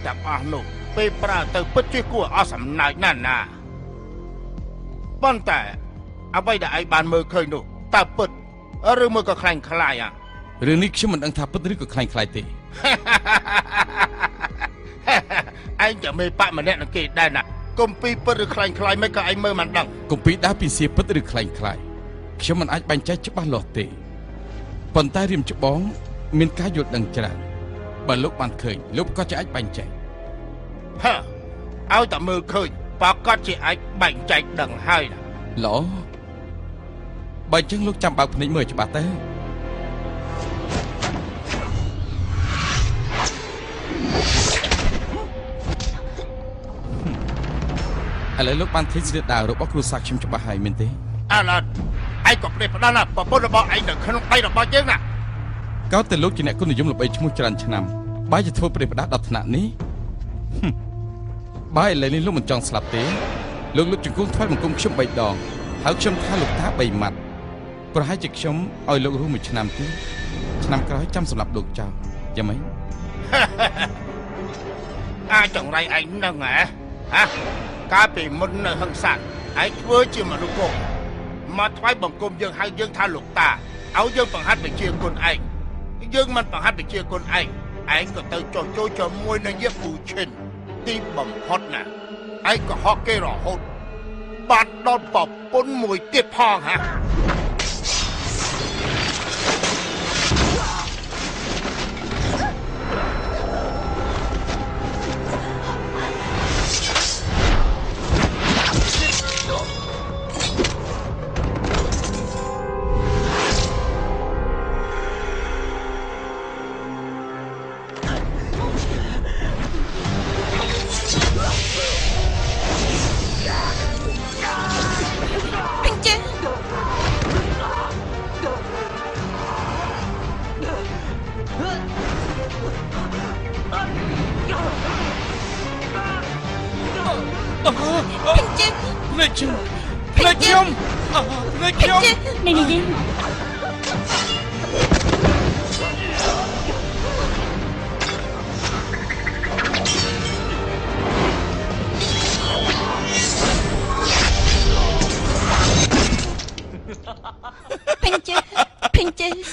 ទាំងអស់នោះពេលប្រើទៅពិតជាគួរអស់សំណើចណាស់ណាប៉ុន្តែអ្វីដែលឯងបានមើលឃើញនោះតើពិតឬមួយក៏ខ្លាំងខ្លាយរឿងនេះខ្ញុំមិនដឹងថាពិតឬក៏ខ្លាំងខ្លាយទេឯងจะមេបកម្នាក់នឹងគេដែរណាកុំពីពិតឬខ្លាំងខ្លាយមិនក៏ឯងមើលមិនដឹងកុំពីដើរពីសៀពិតឬខ្លាំងខ្លាយខ្ញុំមិនអាចបែងចែកច្បាស់លាស់ទេប៉ុន្តែរៀមច្បងមានការយល់ដឹងច្រើនបើលោកបានឃើញលោកក៏จะអាចបែងចែកឲ្យតែមើលឃើញប្រកាសជាអាចបែងចែកដឹងហើយណាល្អបើអញ្ចឹងលោកចាំបើកភ្នែកមើលច្បាស់ទៅឥឡូវលោកបានឃើញស្នាដៃរបស់គ្រួសារខ្ញុំច្បាស់ហើយមែនទេឥឡូវឯងក៏ផ្ដេសផ្ដាល់ណាប្រពន្ធរបស់ឯងនៅក្នុងដៃរបស់យើងណាកោតតែលោកជាអ្នកគុណនិយមល្បីឈ្មោះច្រើនឆ្នាំបើជាធ្វើផ្ដេសផ្ដាល់ដល់ថ្នាក់នេះបើឥឡូវនេះលោកមិនចង់ស្លាប់ទេលោកជង្គង់ថ្វាយបង្គំខ្ញុំ3ដងហើយខ្ញុំថាលោកតា3ម៉ាត់ប្រហែលជាខ្ញុំឲ្យលោករស់1ឆ្នាំទៀតឆ្នាំក្រោយចាំសម្រាប់លោកចោលយ៉ាងម៉េចអាចចង្រៃឯងនឹងហ៎កាលពីមុននៅហឹងសានឯងធ្វើជាមនុស្សគោមកថ្វាយបង្គំយើងហៅយើងថាលោកតាឲ្យយើងបង្ហាត់វិជាគុណឯងយើងមិនបង្ហាត់វិជាគុណឯងក៏ទៅចោះចូលជាមួយនឹងយេពូឈិនទីបំផុតណាឯងក៏ហកគេរហូតបានដល់ប្រពន្ធមួយទៀតផងហ៎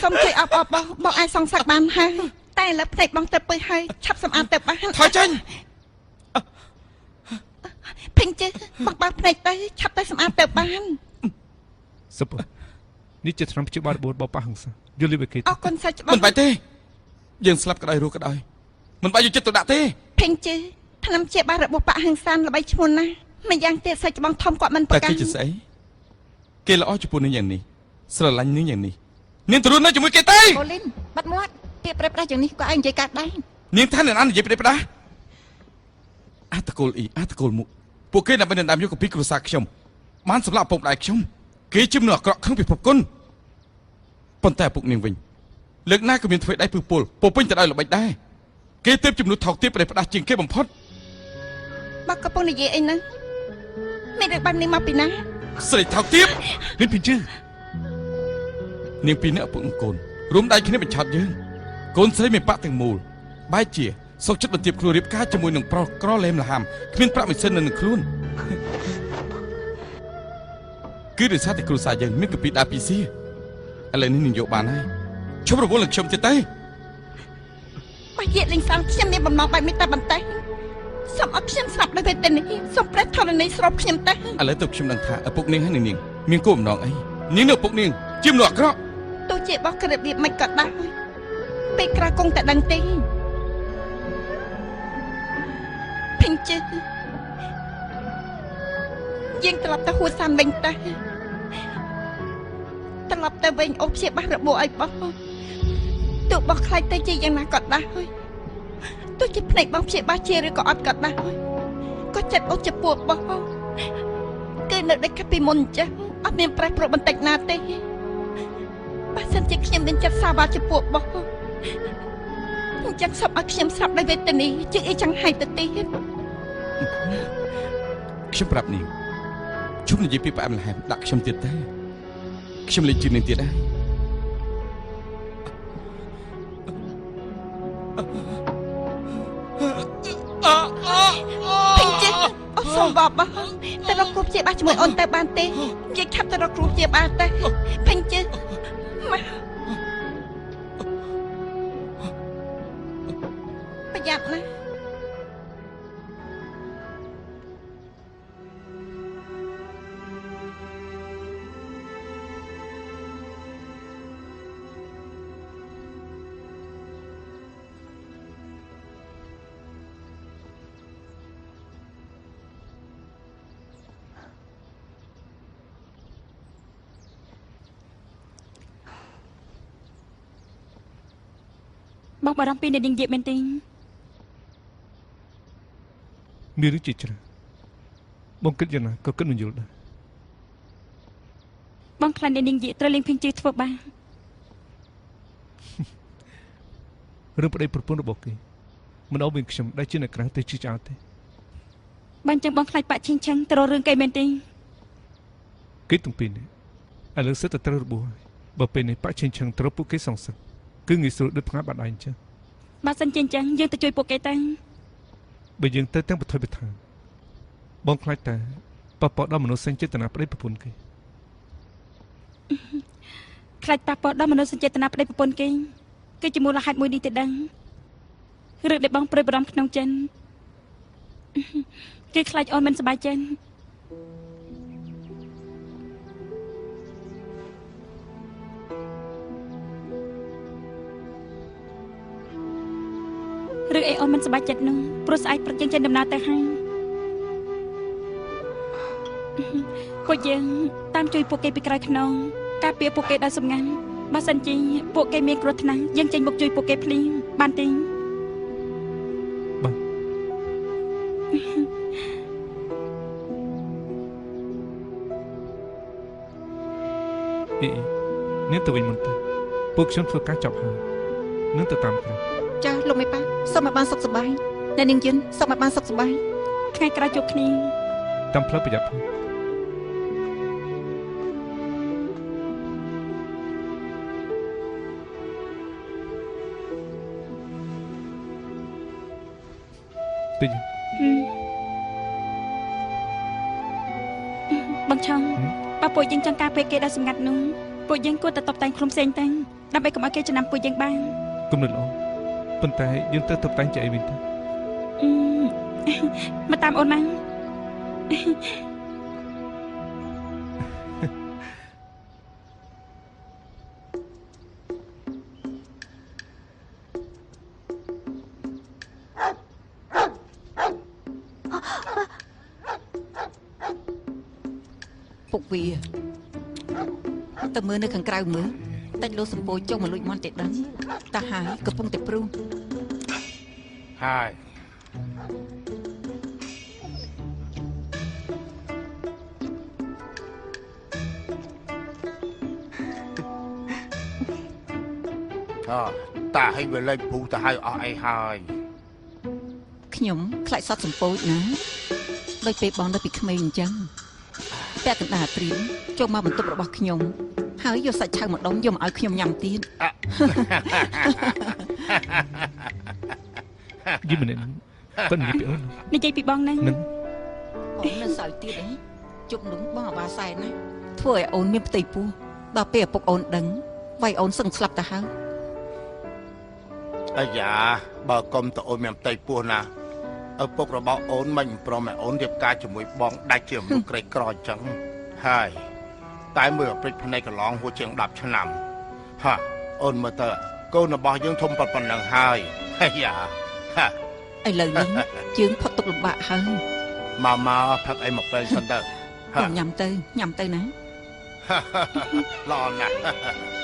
សូមជួយអបបងអាចសងសឹកបានហើយតែឥឡូវផ្ទៃបងទៅពើហើយឆាប់សម្អាតទៅបានថយចេញពេញជើបងបើផ្នែកទៅឆាប់ទៅសម្អាតទៅបានសុបនេះជាឆ្នាំព្យាបាលរបួសរបស់ប៉ាហឹងសាយល់ពីគេអរគុណសាច់ច្បាស់មិនបាច់ទេយើងស្លាប់ក្តៅរស់ក្តៅមិនបាច់យកចិត្តទៅដាក់ទេពេញជើឆ្នាំព្យាបាលរបស់ប៉ាហឹងសានល្បីឈ្មោះណាស់ម្យ៉ាងទៀតសាច់ច្បាស់ធំគាត់មិនប្រកាន់តែគេជាស្អីគេល្អចំពោះនឹងយ៉ាងនេះស្រឡាញ់នឹងយ៉ាងនេះនាងទៅរស់នៅជាមួយគេទេបូលីនបាត់មាត់ពាក្យប្រេះផ្ដាស់យ៉ាងនេះក៏ឯងនិយាយកាត់ដែរនាងថាអ្នកណានិយាយប្រេះផ្ដាស់អាតកូលអាតកូលមុខពួកគេដើម្បីដណ្ដើមយកកពីគ្រួសារខ្ញុំបានសម្លាប់ឪពុកម្ដាយខ្ញុំគេជាមនុស្សអាក្រក់ក្នុងពិភពគុណប៉ុន្តែឪពុកនាងវិញលើកណាក៏មានធ្វើដៃពឹសពលពោពេញទៅដោយល្បិចដែរគេទើបចំនួនថោកទាបប្រេះផ្ដាស់ជាងគេបំផុតបើកំពុងនិយាយអីហ្នឹងមិនដឹងបាននាងមកពីណាស្រីថោកទាបមានពីជើនាងពីរនាក់ឪពុកកូនរួមដៃគ្នាបញ្ឆោតយើងកូនស្រីមានបាក់ទាំងមូលបែរជាសុកចិត្តបន្ទាបខ្លួនរៀបការជាមួយនឹងប្រុសក្រលែមលហាមគ្មានប្រាក់មិនសិននៅនឹងខ្លួនគឺដោយសារតែគ្រួសារយើងមានកពីដាពីស៊ីឥឡូវនេះនឹងយកបានហើយឈប់រវល់នឹងខ្ញុំទៀតទេបើនិយាយលេងសើចខ្ញុំមានបំណងបែបនេះតែបន្តែសូមអត់ខ្ញុំស្រាប់ដោយវេទនាសូមប្រេះធរណីស្របខ្ញុំតែឥឡូវទៅខ្ញុំដឹងថាឪពុកនាងហើយនាងមានគោលបំណងអីនាងនៅឪពុកនាងជាមនុស្សអាក្រក់ទោះជាបោះក្របៀបមិនក៏ដែរពេលក្រៅគង់តែដឹងទេពេញជើយើងត្រឡប់ទៅហួសសានវិញទៅត្រឡប់ទៅវិញអូព្យាបាលរបួសឲ្យបោះទោះបោះខ្លាចទៅជាយ៉ាងណាក៏ដែរទោះជាភ្នែកបងព្យាបាលជាឬក៏អត់ក៏ដែរក៏ចិត្តអូចំពោះបោះគឺនៅដូចពីមុនអញ្ចឹងអត់មានប្រេះប្រុសបន្តិចណាទេបើសិនជាខ្ញុំមានចិត្តសាវ៉ាចំពោះបោះអញ្ចឹងសូមឲ្យខ្ញុំស្រាប់ដោយវេទនាជាអីចឹងហើយទៅទៀតខ្ញុំប្រាប់នាងជុំនិយាយពីផ្អែមល្ហែមដាក់ខ្ញុំទៀតទេខ្ញុំលេងជឿនាងទៀតដែរ ពេញចិត្តអូសូមបបទៅរកគ្រូព្យាបាលជាមួយអូនទៅបានទេនិយាយថាទៅរកគ្រូព្យាបាលទៅពេញចិត្តមកប្រយ័ត្នណាបងបារម្ភពីអ្នកនាងយាយមែនទេមានរឿងជាច្រើនបងគិតយ៉ាងណាក៏គិតមិនយល់ដែរ បងខ្លាចអ្នកនាងយាយត្រូវលេងភេងជឿធ្វើបាប រឿងប្តីប្រពន្ធរបស់គេមិនអោបវិញខ្ញុំដែលជាអ្នកក្រៅទៅជឿឆ្អើតទេ បានចឹងបងខ្លាចបាក់ឈិញឆឹងទៅរករឿងគេមែនទេ គេទាំងពីរនេះឥឡូវសិតតែត្រូវរបួសហើយបើពេលនេះបាក់ឈិញឆឹងត្រូវពួកគេសងសឹកគឺងាយស្រួលដូចផ្ងាបាត់ដៃអញ្ចឹង បើសិនជាអញ្ចឹងយើងទៅជួយពួកគេទៅ បើយើងទៅទាំងបថុយបឋានបងខ្លាចតែប៉ះពាល់ដល់មនុស្សសេចចេតនាប្តីប្រពន្ធគេ ខ្លាចប៉ះពាល់ដល់មនុស្សចេតនាប្តីប្រពន្ធគេគឺជាមូលហេតុមួយនេះទេដឹងរឿងដែលបងព្រួយបារម្ភក្នុងចិនគឺខ្លាចអូនមិនសប្បាយចិត្តឬអីអូនមិនសប្បាយចិត្តនោះព្រោះស្អែកព្រឹកយើងចេញដំណើរទៅហើយពួកយើងតាមជួយពួកគេពីក្រោយខ្នងការពារពួកគេដោយសម្ងាត់បើសិនជាពួកគេមានគ្រោះថ្នាក់យើងចេញមកជួយពួកគេភ្លាមបានទេ បាទ នេះទៅវិញមុនទៅពួកខ្ញុំធ្វើការចាប់ហើយនឹងទៅតាមក្រោយ ចាលោកមេប៉ាសូមឲ្យបានសុខសប្បាយអ្នកនាងយិនសូមឲ្យបានសុខសប្បាយថ្ងៃក្រោយជួបគ្នា តាមផ្លូវប្រយ័ត្នផងទៅយ បងឆុងបើពួកយើងចង់ការពារគេដោយសម្ងាត់នោះពួកយើងគួរតែតបតែងខ្លួនផ្សេងទៅដើម្បីកុំឲ្យគេចំណាំពួកយើងបាន គំនិតល្អប៉ុន្តែយើងទៅតុបតែងជាអីវិញទៅ មកតាមអូនមក ពុកវាទៅមើលនៅខាងក្រៅមើលតែលោកសម្ពោចចុះមកលួចមន់តែដឹងតាហើយកំពុងតែព្រុស ហើយតាឲ្យវាលេងពូទៅឲ្យអស់អីហើយ ខ្ញុំខ្លាចសត្វសម្ពោចណាដូចពេលបងនៅពីក្មេងអញ្ចឹងពាក់កណ្ដាលព្រៀនចូលមកបន្ទប់របស់ខ្ញុំហើយយកសាច់ឆៅម្ដុំយកមកឲ្យខ្ញុំញ៉ាំទៀត យីម្នាក់ប៉ុន្តែពីអូន និយាយពីបងហ្នឹង នឹង អូននៅសៅទៀតអីជប់នឹងបងអាបាសែនណាធ្វើឲ្យអូនមានផ្ទៃពោះដល់ពេលឪពុកអូនដឹងវាយអូនសឹងស្លាប់ទៅហើយ អាយ៉ាបើកុំតអូនមានផ្ទៃពោះណាឪពុករបស់អូនមិនព្រមឲ្យអូនរៀបការជាមួយបងដាច់ជាមនុស្សក្រីក្រអញ្ចឹងហើយតែមើលព្រិចភ្នែកកន្លងហួសជាង10ឆ្នាំហាអូនមើលទៅកូនរបស់យើងធំប៉ុណ្ណឹងហើយអាយ៉ាហា ឥឡូវនេះយើងផុតទុកលំបាកហើយ មកផឹកអីមកពេលសិនទៅ បងញ៉ាំទៅណា ល្អណាស់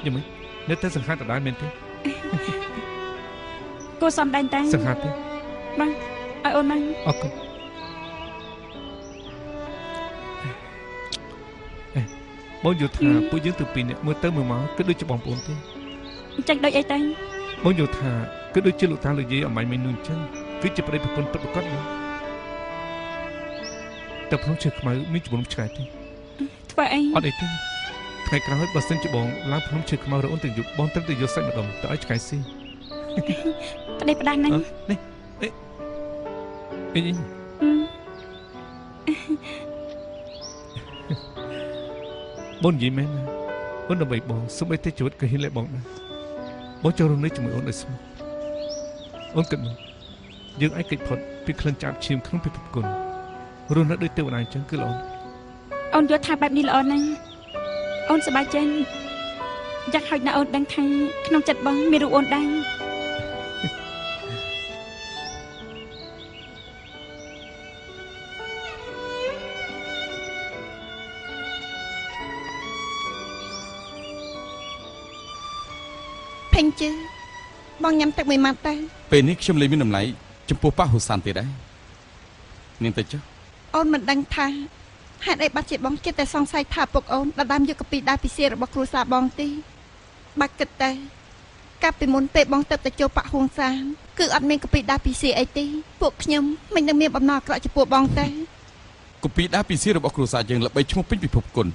យ៉ាងម៉េចនៅតែសង្ហាតដដែលមែនទេ គួរសំដែងតាំង សង្ហាតទេ បងឲ្យអូនមក អរគុណបងយល់ថាពួកយើងទៅពីរនាក់មើលទៅមើលមកគឺដូចជាបងប្អូនទេ អញ្ចឹងដូចអីទៅ បងយល់ថាគឺដូចជាលោកតាលោកយាយអមាញ់មិននោះអញ្ចឹងគឺជាប្តីប្រពន្ធពិតប្រាកដណាស់តែភ្នំឈើខ្មៅមានជំនុំឆ្កែទេ ធ្វើអី អត់អីទេថ្ងៃក្រោយបើសិនជាបងឡើងភ្នំឈើខ្មៅរអូនទាំងយប់បងត្រូវតែយកសាច់ម្ដុំទៅឲ្យឆ្កែស៊ី ប្តីផ្ដាស់ហ្នឹង នេះអីបងនិយាយមែនណាអូនដើម្បីបងសូម្បីតែជីវិតក៏ហ៊ានលែបងដែរបងចូលរំលែកជាមួយអូនដោយស្មោះអូនគិតមើលយើងអាចគេចផុតពីក្លិនចាបឈាមក្នុងពិភពគុណរស់នៅដូចទេវតាអញ្ចឹងគឺល្អ អូនយល់ថាបែបនេះល្អណាស់អូនសប្បាយចិត្តយ៉ាងហោចណាស់អូនដឹងថាក្នុងចិត្តបងមានរូបអូនដែរ ផេងជឺបងញ៉ាំទឹកមួយម៉ាត់ទៅ ពេលនេះខ្ញុំលែងមានតម្លៃចំពោះប៉ាហ៊ូសានទៀតដែរនាងទៅចុះ អូនមិនដឹងថាហេតុអីបាត់ជាបងចិត្តតែសង្ស័យថាពុកអូនដណ្ដើមយកកាពីដើរពីសៀរបស់គ្រួសារបងទេបាក់គិតតែកាលពីមុនពេលបងទៅចូលប៉ាហ៊ូសានគឺអត់មានកាពីដើរពីសៀអីទេពួកខ្ញុំមិននឹងមានបំណងអាក្រក់ចំពោះបងទេ កូពីដើរពីសៀរបស់គ្រួសារយើងល្បីឈ្មោះពេញពិភពគុណ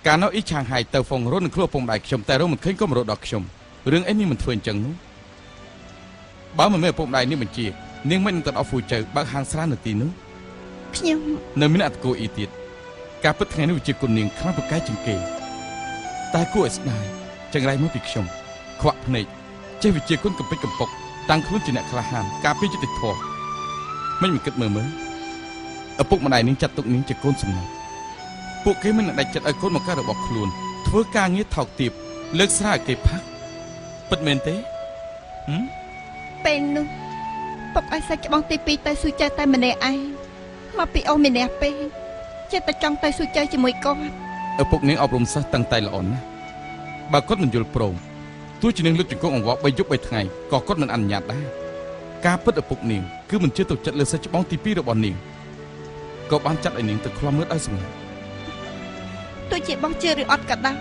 កាលនៅអ៊ីឆាងហៃទៅហ្វុងរុននឹងខ្លួនពងដៃខ្ញុំតែរងមិនឃើញក៏មករត់ដល់ខ្ញុំរឿងអីនេះមិនធ្វើអញ្ចឹងនោះបើមិនមែនឪពុកម្ដាយនេះបញ្ជានាងមិននឹងទៅអស់ហ្វូចៅបើកហាងស្រានៅទីនោះ ខ្ញុំ នៅមានអត្តគោអ៊ីទៀតការពិតថ្ងៃនេះវិជាគុណនាងខ្លាំងប្រកែកជាងគេតែគួរឲ្យស្ដាយចង្រៃមកពីខ្ញុំខ្វាក់ភ្នែកចេះវិជាគុណកំពេចកំពុកតាំងខ្លួនជាអ្នកក្លាហានការពារយុត្តិធម៌មិនគិតមើលឪពុកម្ដាយនាងចាត់ទុកនាងជាកូនសំណុំពួកគេមិនដាច់ចិត្តឲ្យកូនមកការរបស់ខ្លួនធ្វើការងារថោកទាបលើកស្រាឲ្យគេផាក់ពិតមែនទេ ពេលនោះពុកឲ្យសាច់ច្បងទី2ទៅស៊ូចៅតែម្នាក់ឯងមកពីអូនម្នាក់ពេកចិត្តតែចង់ទៅស៊ូចៅជាមួយគាត់ ឪពុកនាងអប់រំសិស្សតាំងតែល្អណាស់បើគាត់មិនយល់ព្រមទោះជានាងលើកជង្គង់អង្វរ3យប់3ថ្ងៃក៏គាត់មិនអនុញ្ញាតដែរការពិតឪពុកនាងគឺមិនជឿទុកចិត្តលើសិស្សច្បងទី2របស់នាងក៏បានចាត់ឲ្យនាងទៅឃ្លាំមើលដោយសម្ងាត់ ទោះជាបងជឿឬអត់ក៏ដោយ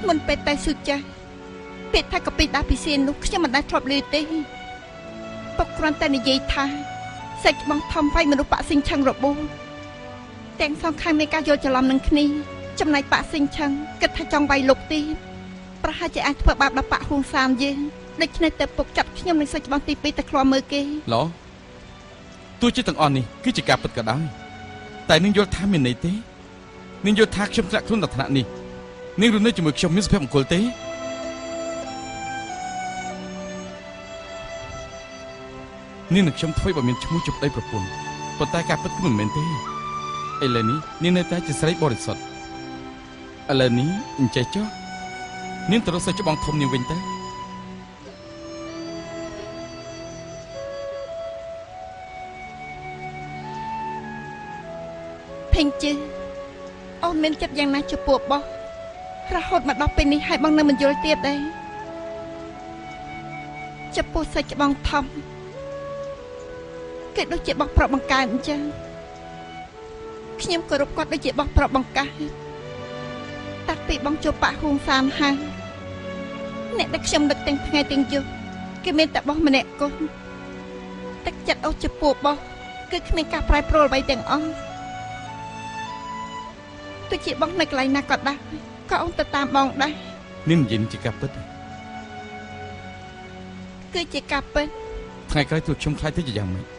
មុនពេលតែស៊ូចៅពេលថាកាពីដើរពីសៀនោះខ្ញុំមិនដែលធ្លាប់ឮទេពុកគ្រាន់តែនិយាយថាសាច់ច្បងធំវាយមនុស្សប៉ាស៊ីងឆឹងរបួសទាំងសងខាងមានការយល់ច្រឡំនឹងគ្នាចំណែកប៉ាស៊ីងឆឹងគិតថាចង់វាយលុកទៀតប្រហែលជាអាចធ្វើបាបដល់ប៉ាហ៊ូសានយើងដូច្នេះទៅពុកចាត់ខ្ញុំនឹងសាច់ច្បងទី2ទៅឃ្លាំមើលគេ ឡោទោះជាទាំងអស់នេះគឺជាការពិតក៏ដោយតែនាងយល់ថាមានន័យទេនាងយល់ថាខ្ញុំធ្លាក់ខ្លួនដល់ថ្នាក់នេះនាងរស់នៅជាមួយខ្ញុំមានសុភមង្គលទេនាងនឹងខ្ញុំធ្វើឲ្យមានឈ្មោះជាប្តីប្រពន្ធប៉ុន្តែការពិតគឺមិនមែនទេឥឡូវនេះនាងនៅតែជាស្រីបរិសុទ្ធឥឡូវនេះអញ្ចេះចុះនាងទៅរកសិស្សច្បងធំនាងវិញទៅ ភេងជឺអូនមានចិត្តយ៉ាងណាចំពោះបោះរហូតមកដល់ពេលនេះហើយបងនៅមិនយល់ទៀតដែរចំពោះសាច់ច្បងធំគេដូចជាបោះប្រុសបង្កើតអញ្ចឹងខ្ញុំគោរពគាត់ដូចជាបោះប្រុសបង្កើតតាំងពីបងជួបប៉ាហ៊ូងសានហើយអ្នកដែលខ្ញុំដឹកទាំងថ្ងៃទាំងយប់គេមានតែបោះម្នាក់កូនទឹកចិត្តអូសចំពោះបោះគឺគ្មានការប្រែប្រួលអ្វីទាំងអស់ទោះជាបងនៅកន្លែងណាក៏ដែរក៏អូនទៅតាមបងដែរ នាងនិយាយជាការពិត គឺជាការពិត ថ្ងៃក្រោយទោះខ្ញុំខ្លាចទៅជាយ៉ាងម៉េច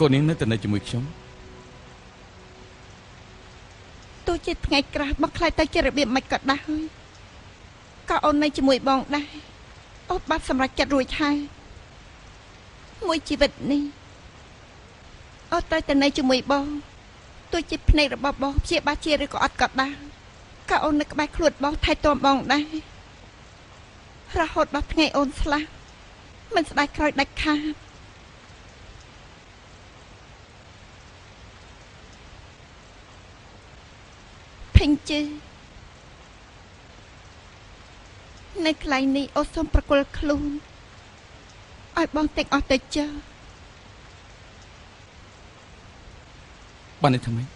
កូននាងនៅតែនៅជាមួយខ្ញុំ ទោះជាថ្ងៃក្រោយបងខ្លាចទៅជារបៀបមិនក៏ដែរក៏អូននៅជាមួយបងដែរអូនបានសម្រេចចិត្តរួចហើយមួយជីវិតនេះអូនត្រូវតែនៅជាមួយបងទោះជាភ្នែករបស់បងព្យាបាលជាឬក៏អត់ក៏ដែរក៏អូននៅក្បែរខ្លួនបងថែទាំបងដែររហូតដល់ថ្ងៃអូនស្លាប់មិនស្ដាយក្រោយដាច់ខាតភេងជឺនៅកន្លែងនេះអូនសូមប្រគល់ខ្លួនឲ្យបងទាំងអស់ទៅចើ បាននេះធ្វើម៉េច